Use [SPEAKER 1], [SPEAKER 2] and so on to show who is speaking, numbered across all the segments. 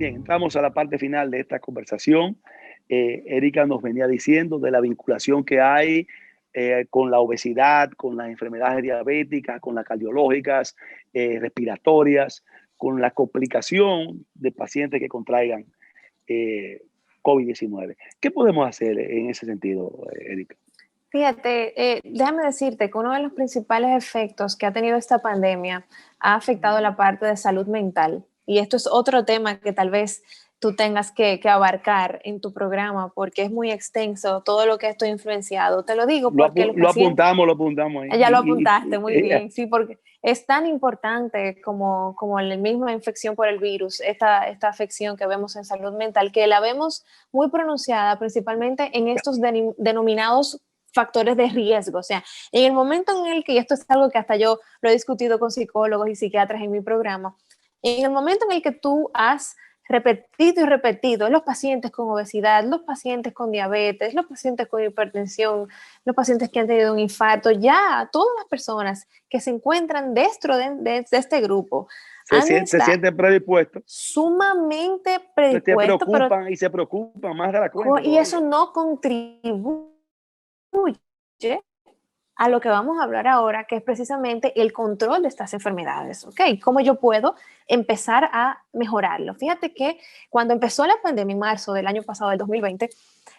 [SPEAKER 1] Bien, entramos a la parte final de esta conversación. Erika nos venía diciendo de la vinculación que hay con la obesidad, con las enfermedades diabéticas, con las cardiológicas, respiratorias, con la complicación de pacientes que contraigan COVID-19. ¿Qué podemos hacer en ese sentido, Erika?
[SPEAKER 2] Fíjate, déjame decirte que uno de los principales efectos que ha tenido esta pandemia ha afectado la parte de salud mental. Y esto es otro tema que tal vez tú tengas que abarcar en tu programa porque es muy extenso todo lo que esto ha influenciado. Te lo digo porque los pacientes...
[SPEAKER 1] Lo apuntamos ahí.
[SPEAKER 2] Ya lo apuntaste, muy bien. Sí, porque es tan importante como la misma infección por el virus, esta afección que vemos en salud mental, que la vemos muy pronunciada principalmente en estos denominados factores de riesgo. O sea, en el momento en el que, y esto es algo que hasta yo lo he discutido con psicólogos y psiquiatras en mi programa, en el momento en el que tú has repetido y repetido los pacientes con obesidad, los pacientes con diabetes, los pacientes con hipertensión, los pacientes que han tenido un infarto, ya todas las personas que se encuentran dentro de este grupo
[SPEAKER 1] se sienten predispuestos.
[SPEAKER 2] Sumamente predispuestos.
[SPEAKER 1] Se preocupan más de la cuenta.
[SPEAKER 2] Y eso no contribuye a lo que vamos a hablar ahora, que es precisamente el control de estas enfermedades, ¿ok? ¿Cómo yo puedo empezar a mejorarlo? Fíjate que cuando empezó la pandemia en marzo del año pasado, del 2020,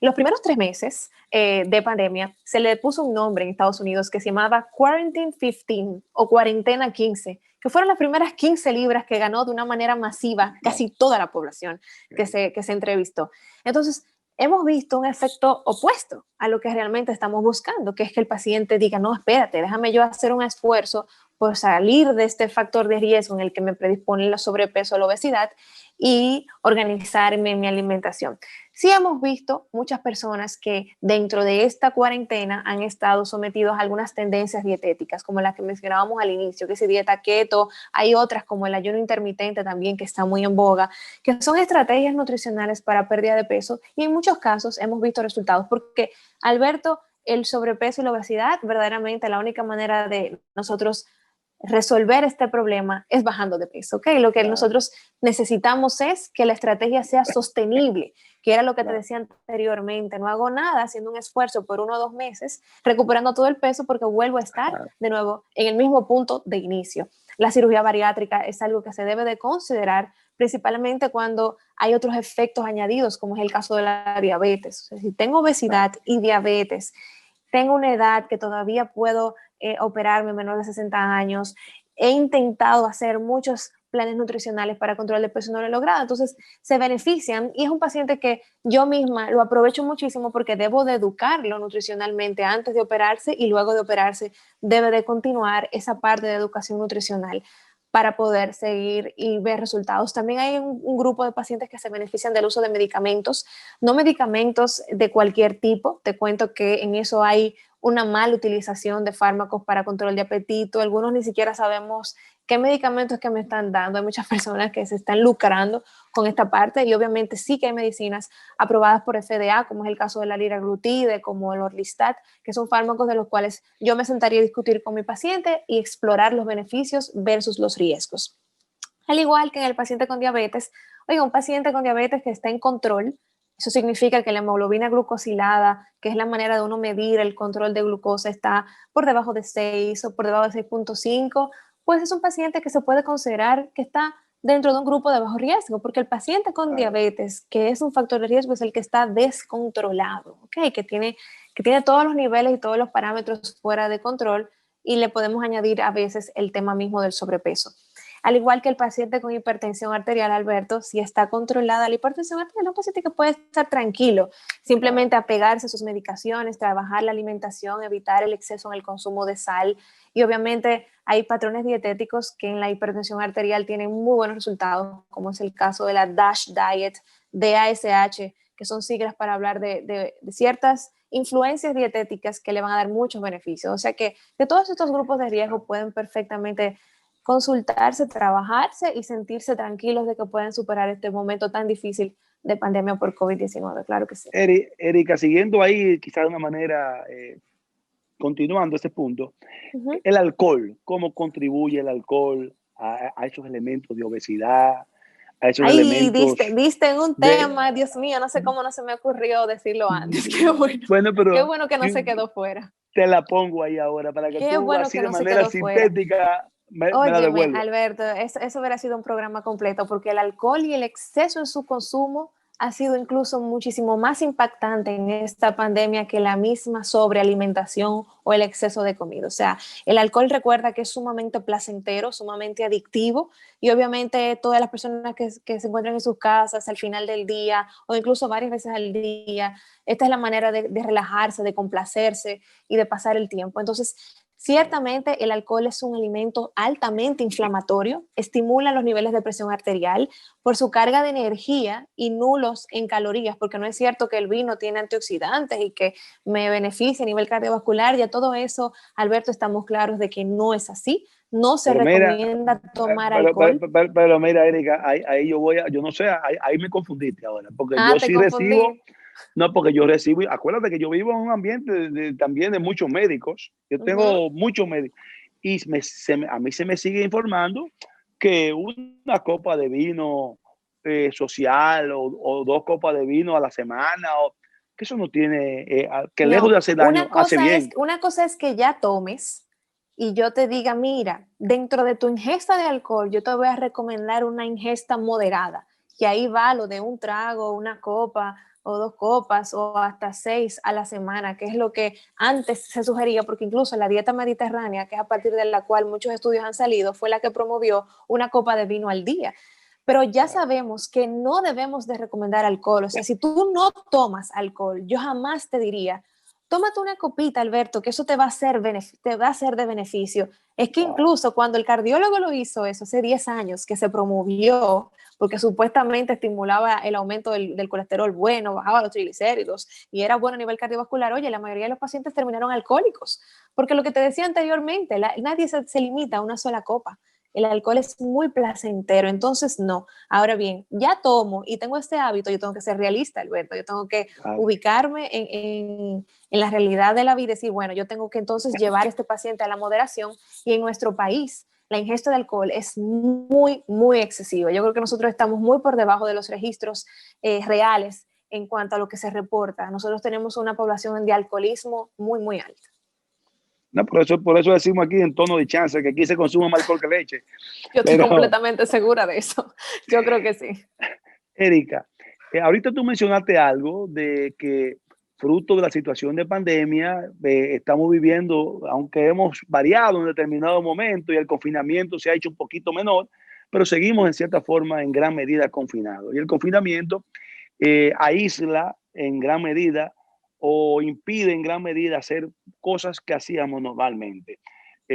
[SPEAKER 2] los primeros 3 meses de pandemia se le puso un nombre en Estados Unidos que se llamaba Quarantine 15 o Cuarentena 15, que fueron las primeras 15 libras que ganó de una manera masiva casi toda la población que se entrevistó. Entonces, hemos visto un efecto opuesto a lo que realmente estamos buscando, que es que el paciente diga, no, espérate, déjame yo hacer un esfuerzo por salir de este factor de riesgo en el que me predispone el sobrepeso o la obesidad y organizarme en mi alimentación. Sí hemos visto muchas personas que dentro de esta cuarentena han estado sometidos a algunas tendencias dietéticas, como las que mencionábamos al inicio, que es dieta keto, hay otras como el ayuno intermitente también que está muy en boga, que son estrategias nutricionales para pérdida de peso y en muchos casos hemos visto resultados porque, Alberto, el sobrepeso y la obesidad, verdaderamente la única manera de nosotros resolver este problema es bajando de peso, ¿ok? Lo que nosotros necesitamos es que la estrategia sea sostenible, que era lo que te decía anteriormente, no hago nada haciendo un esfuerzo por 1 o 2 meses, recuperando todo el peso porque vuelvo a estar de nuevo en el mismo punto de inicio. La cirugía bariátrica es algo que se debe de considerar principalmente cuando hay otros efectos añadidos, como es el caso de la diabetes. O sea, si tengo obesidad y diabetes, tengo una edad que todavía puedo operarme menor de 60 años, he intentado hacer muchos planes nutricionales para control de peso y no lo he logrado, entonces se benefician y es un paciente que yo misma lo aprovecho muchísimo porque debo de educarlo nutricionalmente antes de operarse y luego de operarse debe de continuar esa parte de educación nutricional para poder seguir y ver resultados. También hay un grupo de pacientes que se benefician del uso de medicamentos, no medicamentos de cualquier tipo. Te cuento que en eso hay una mala utilización de fármacos para control de apetito. Algunos ni siquiera sabemos qué medicamentos que me están dando. Hay muchas personas que se están lucrando con esta parte y obviamente sí que hay medicinas aprobadas por FDA, como es el caso de la liraglutide, como el Orlistat, que son fármacos de los cuales yo me sentaría a discutir con mi paciente y explorar los beneficios versus los riesgos. Al igual que en el paciente con diabetes, oiga, un paciente con diabetes que está en control, eso significa que la hemoglobina glucosilada, que es la manera de uno medir el control de glucosa, está por debajo de 6 o por debajo de 6.5, pues es un paciente que se puede considerar que está dentro de un grupo de bajo riesgo, porque el paciente con diabetes, que es un factor de riesgo, es el que está descontrolado, ¿okay? que tiene todos los niveles y todos los parámetros fuera de control y le podemos añadir a veces el tema mismo del sobrepeso. Al igual que el paciente con hipertensión arterial, Alberto, si está controlada la hipertensión arterial, es un paciente que puede estar tranquilo, simplemente apegarse a sus medicaciones, trabajar la alimentación, evitar el exceso en el consumo de sal y obviamente hay patrones dietéticos que en la hipertensión arterial tienen muy buenos resultados, como es el caso de la DASH Diet, DASH, que son siglas para hablar de ciertas influencias dietéticas que le van a dar muchos beneficios. O sea que todos estos grupos de riesgo pueden perfectamente consultarse, trabajarse y sentirse tranquilos de que pueden superar este momento tan difícil de pandemia por COVID-19, claro que sí.
[SPEAKER 1] Erika, siguiendo ahí quizás de una manera, continuando ese punto, el alcohol, ¿cómo contribuye el alcohol a esos elementos de obesidad, esos
[SPEAKER 2] Ahí
[SPEAKER 1] elementos
[SPEAKER 2] diste en un
[SPEAKER 1] de...
[SPEAKER 2] tema, Dios mío, no sé cómo no se me ocurrió decirlo antes.
[SPEAKER 1] Bueno,
[SPEAKER 2] Qué
[SPEAKER 1] pero
[SPEAKER 2] bueno que no se quedó fuera.
[SPEAKER 1] te la pongo ahí ahora para que
[SPEAKER 2] Qué
[SPEAKER 1] tú
[SPEAKER 2] bueno
[SPEAKER 1] así
[SPEAKER 2] que
[SPEAKER 1] de
[SPEAKER 2] no se
[SPEAKER 1] manera
[SPEAKER 2] quedó fuera.
[SPEAKER 1] sintética me la
[SPEAKER 2] Óyeme,
[SPEAKER 1] devuelvas.
[SPEAKER 2] Alberto, eso hubiera sido un programa completo porque el alcohol y el exceso en su consumo ha sido incluso muchísimo más impactante en esta pandemia que la misma sobrealimentación o el exceso de comida. O sea, el alcohol recuerda que es sumamente placentero, sumamente adictivo y obviamente todas las personas que se encuentran en sus casas al final del día o incluso varias veces al día, esta es la manera de relajarse, de complacerse y de pasar el tiempo. Entonces, ciertamente el alcohol es un alimento altamente inflamatorio, estimula los niveles de presión arterial por su carga de energía y nulos en calorías, porque no es cierto que el vino tiene antioxidantes y que me beneficia a nivel cardiovascular, ya todo eso, Alberto, estamos claros de que no es así, no se
[SPEAKER 1] Pero mira,
[SPEAKER 2] recomienda tomar alcohol.
[SPEAKER 1] pero mira, Erika, ahí yo voy a, yo no sé, ahí me confundiste ahora, porque
[SPEAKER 2] Ah,
[SPEAKER 1] yo
[SPEAKER 2] te
[SPEAKER 1] sí recibo,
[SPEAKER 2] confundí.
[SPEAKER 1] no, porque yo recibo, acuérdate que yo vivo en un ambiente también de muchos médicos, yo
[SPEAKER 2] Uh -huh.
[SPEAKER 1] tengo muchos médicos, y a mí se me sigue informando que una copa de vino social o dos copas de vino a la semana, o, que eso no tiene, que lejos
[SPEAKER 2] No,
[SPEAKER 1] de hacer daño, hace bien.
[SPEAKER 2] una cosa es que ya tomes y yo te diga, mira, dentro de tu ingesta de alcohol, yo te voy a recomendar una ingesta moderada. Y ahí va lo de un trago, una copa o dos copas o hasta 6 a la semana, que es lo que antes se sugería, porque incluso la dieta mediterránea, que es a partir de la cual muchos estudios han salido, fue la que promovió una copa de vino al día. Pero ya sabemos que no debemos de recomendar alcohol. O sea, si tú no tomas alcohol, yo jamás te diría, tómate una copita, Alberto, que eso te va a ser, te va a ser de beneficio. Es que
[SPEAKER 1] Wow.
[SPEAKER 2] incluso cuando el cardiólogo lo hizo eso hace 10 años, que se promovió, porque supuestamente estimulaba el aumento del colesterol bueno, bajaba los triglicéridos y era bueno a nivel cardiovascular, oye, la mayoría de los pacientes terminaron alcohólicos, porque lo que te decía anteriormente, nadie se limita a una sola copa. El alcohol es muy placentero, entonces no. Ahora bien, ya tomo y tengo este hábito, yo tengo que ser realista, Alberto, yo tengo que
[SPEAKER 1] Wow.
[SPEAKER 2] ubicarme en la realidad de la vida y decir, bueno, yo tengo que entonces llevar a este paciente a la moderación y en nuestro país la ingesta de alcohol es muy, muy excesiva. Yo creo que nosotros estamos muy por debajo de los registros reales en cuanto a lo que se reporta. Nosotros tenemos una población de alcoholismo muy, muy alta.
[SPEAKER 1] No, por eso decimos aquí en tono de chance que aquí se consume más alcohol que leche.
[SPEAKER 2] Yo estoy
[SPEAKER 1] Pero,
[SPEAKER 2] completamente segura de eso. Yo creo que sí.
[SPEAKER 1] Erika, ahorita tú mencionaste algo de que fruto de la situación de pandemia estamos viviendo, aunque hemos variado en determinado momento y el confinamiento se ha hecho un poquito menor, pero seguimos en cierta forma en gran medida confinados. Y el confinamiento aísla en gran medida o impide en gran medida hacer cosas que hacíamos normalmente,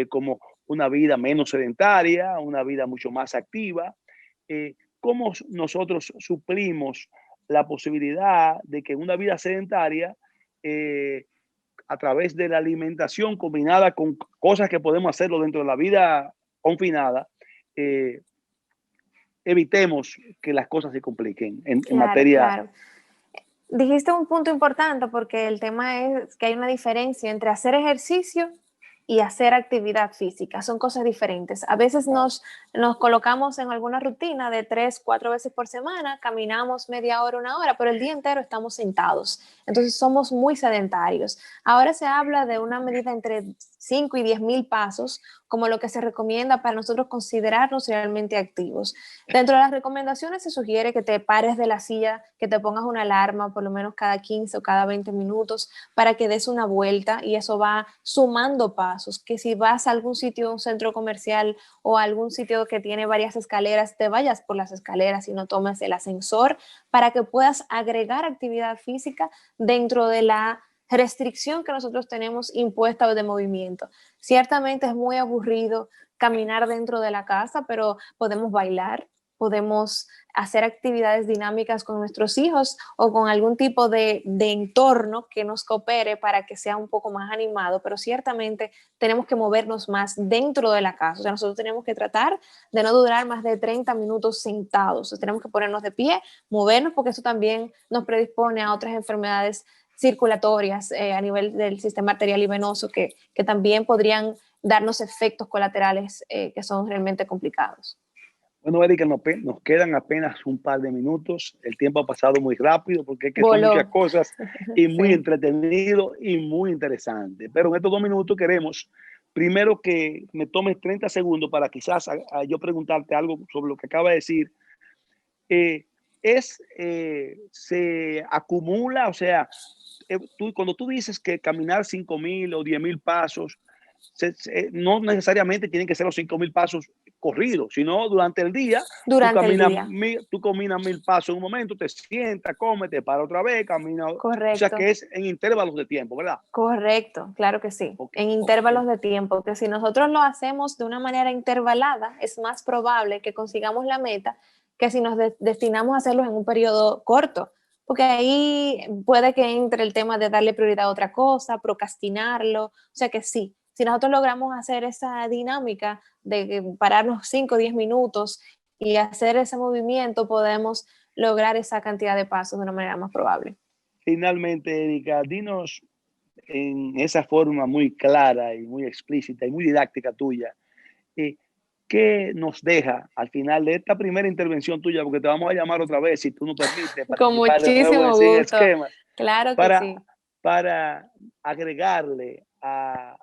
[SPEAKER 1] como una vida menos sedentaria, una vida mucho más activa. ¿Cómo nosotros suplimos la posibilidad de que una vida sedentaria, eh, a través de la alimentación combinada con cosas que podemos hacerlo dentro de la vida confinada, eh, evitemos que las cosas se compliquen en
[SPEAKER 2] Claro,
[SPEAKER 1] materia?
[SPEAKER 2] claro. Dijiste un punto importante porque el tema es que hay una diferencia entre hacer ejercicio y hacer actividad física. Son cosas diferentes. A veces nos colocamos en alguna rutina de 3, 4 veces por semana, caminamos media hora, una hora, pero el día entero estamos sentados. Entonces somos muy sedentarios. Ahora se habla de una medida entre 5 y 10 mil pasos como lo que se recomienda para nosotros considerarnos realmente activos. Dentro de las recomendaciones se sugiere que te pares de la silla, que te pongas una alarma por lo menos cada 15 o cada 20 minutos para que des una vuelta y eso va sumando pasos, que si vas a algún sitio, un centro comercial o a algún sitio que tiene varias escaleras, te vayas por las escaleras y no tomes el ascensor para que puedas agregar actividad física dentro de la restricción que nosotros tenemos impuesta de movimiento. Ciertamente es muy aburrido caminar dentro de la casa, pero podemos bailar, podemos hacer actividades dinámicas con nuestros hijos o con algún tipo de entorno que nos coopere para que sea un poco más animado, pero ciertamente tenemos que movernos más dentro de la casa. O sea, nosotros tenemos que tratar de no durar más de 30 minutos sentados. O sea, tenemos que ponernos de pie, movernos, porque eso también nos predispone a otras enfermedades circulatorias a nivel del sistema arterial y venoso que también podrían darnos efectos colaterales que son realmente complicados.
[SPEAKER 1] Bueno, Erika, nos quedan apenas un par de minutos. El tiempo ha pasado muy rápido porque es que son muchas
[SPEAKER 2] Voló.
[SPEAKER 1] cosas y muy
[SPEAKER 2] Sí.
[SPEAKER 1] entretenido y muy interesante. Pero en estos 2 minutos queremos primero que me tomes 30 segundos para quizás yo preguntarte algo sobre lo que acaba de decir. Eh, Se acumula, o sea, cuando tú dices que caminar 5.000 o 10.000 pasos, no necesariamente tienen que ser los 5.000 pasos corridos, sino durante el día
[SPEAKER 2] Durante el día.
[SPEAKER 1] tú caminas 1.000 pasos en un momento, te sientas, comes, te para otra vez, caminas, o sea
[SPEAKER 2] Correcto.
[SPEAKER 1] que es en intervalos de tiempo, ¿verdad?
[SPEAKER 2] Correcto, claro que sí,
[SPEAKER 1] Ok,
[SPEAKER 2] en
[SPEAKER 1] ok.
[SPEAKER 2] intervalos de tiempo, que si nosotros lo hacemos de una manera intervalada, es más probable que consigamos la meta que si nos destinamos a hacerlos en un periodo corto, porque ahí puede que entre el tema de darle prioridad a otra cosa, procrastinarlo, o sea que sí, si nosotros logramos hacer esa dinámica de pararnos 5 o 10 minutos y hacer ese movimiento, podemos lograr esa cantidad de pasos de una manera más probable.
[SPEAKER 1] Finalmente, Erika, dinos en esa forma muy clara y muy explícita y muy didáctica tuya, eh, ¿qué nos deja al final de esta primera intervención tuya? Porque te vamos a llamar otra vez, si tú nos permites,
[SPEAKER 2] Con
[SPEAKER 1] participar de nuevo en
[SPEAKER 2] muchísimo
[SPEAKER 1] Sin
[SPEAKER 2] gusto.
[SPEAKER 1] Esquemas,
[SPEAKER 2] Claro que
[SPEAKER 1] para,
[SPEAKER 2] sí.
[SPEAKER 1] para agregarle a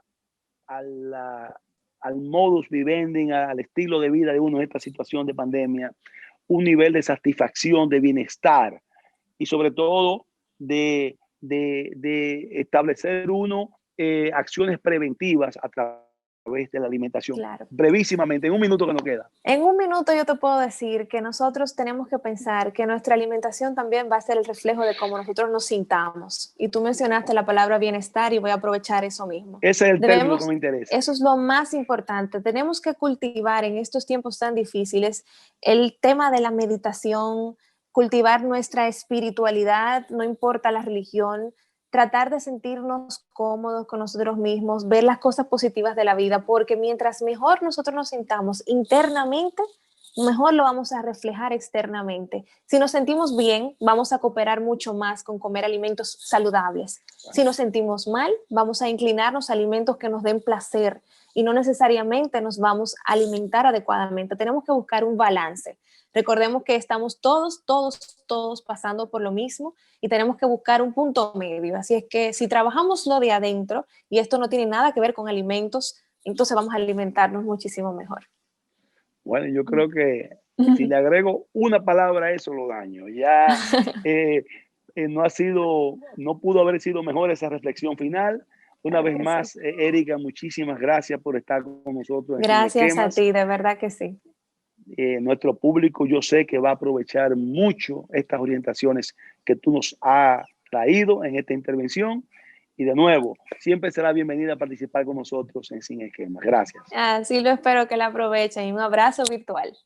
[SPEAKER 1] al modus vivendi, al estilo de vida de uno en esta situación de pandemia, un nivel de satisfacción, de bienestar y sobre todo de establecer uno acciones preventivas a través de la alimentación.
[SPEAKER 2] Claro.
[SPEAKER 1] Brevísimamente, en un minuto que nos queda.
[SPEAKER 2] En un minuto yo te puedo decir que nosotros tenemos que pensar que nuestra alimentación también va a ser el reflejo de cómo nosotros nos sintamos. Y tú mencionaste la palabra bienestar y voy a aprovechar eso mismo.
[SPEAKER 1] Ese es el término que
[SPEAKER 2] Debemos,
[SPEAKER 1] me interesa.
[SPEAKER 2] eso es lo más importante, tenemos que cultivar en estos tiempos tan difíciles el tema de la meditación, cultivar nuestra espiritualidad, no importa la religión, tratar de sentirnos cómodos con nosotros mismos, ver las cosas positivas de la vida, porque mientras mejor nosotros nos sintamos internamente, mejor lo vamos a reflejar externamente. Si nos sentimos bien, vamos a cooperar mucho más con comer alimentos saludables. Si nos sentimos mal, vamos a inclinarnos a alimentos que nos den placer y no necesariamente nos vamos a alimentar adecuadamente. Tenemos que buscar un balance. Recordemos que estamos todos pasando por lo mismo y tenemos que buscar un punto medio. Así es que si trabajamos lo de adentro, y esto no tiene nada que ver con alimentos, entonces vamos a alimentarnos muchísimo mejor.
[SPEAKER 1] Bueno, yo creo que si le agrego una palabra a eso, lo daño. Ya eh, no pudo haber sido mejor esa reflexión final. Una
[SPEAKER 2] Claro
[SPEAKER 1] vez
[SPEAKER 2] que sí.
[SPEAKER 1] más, Erika, muchísimas gracias por estar con nosotros en Sin
[SPEAKER 2] Gracias a
[SPEAKER 1] Esquemas.
[SPEAKER 2] ti, de verdad que sí.
[SPEAKER 1] Nuestro público yo sé que va a aprovechar mucho estas orientaciones que tú nos has traído en esta intervención. Y de nuevo, siempre será bienvenida a participar con nosotros en Sin Esquemas. Gracias.
[SPEAKER 2] Así lo espero que la aprovechen y un abrazo virtual.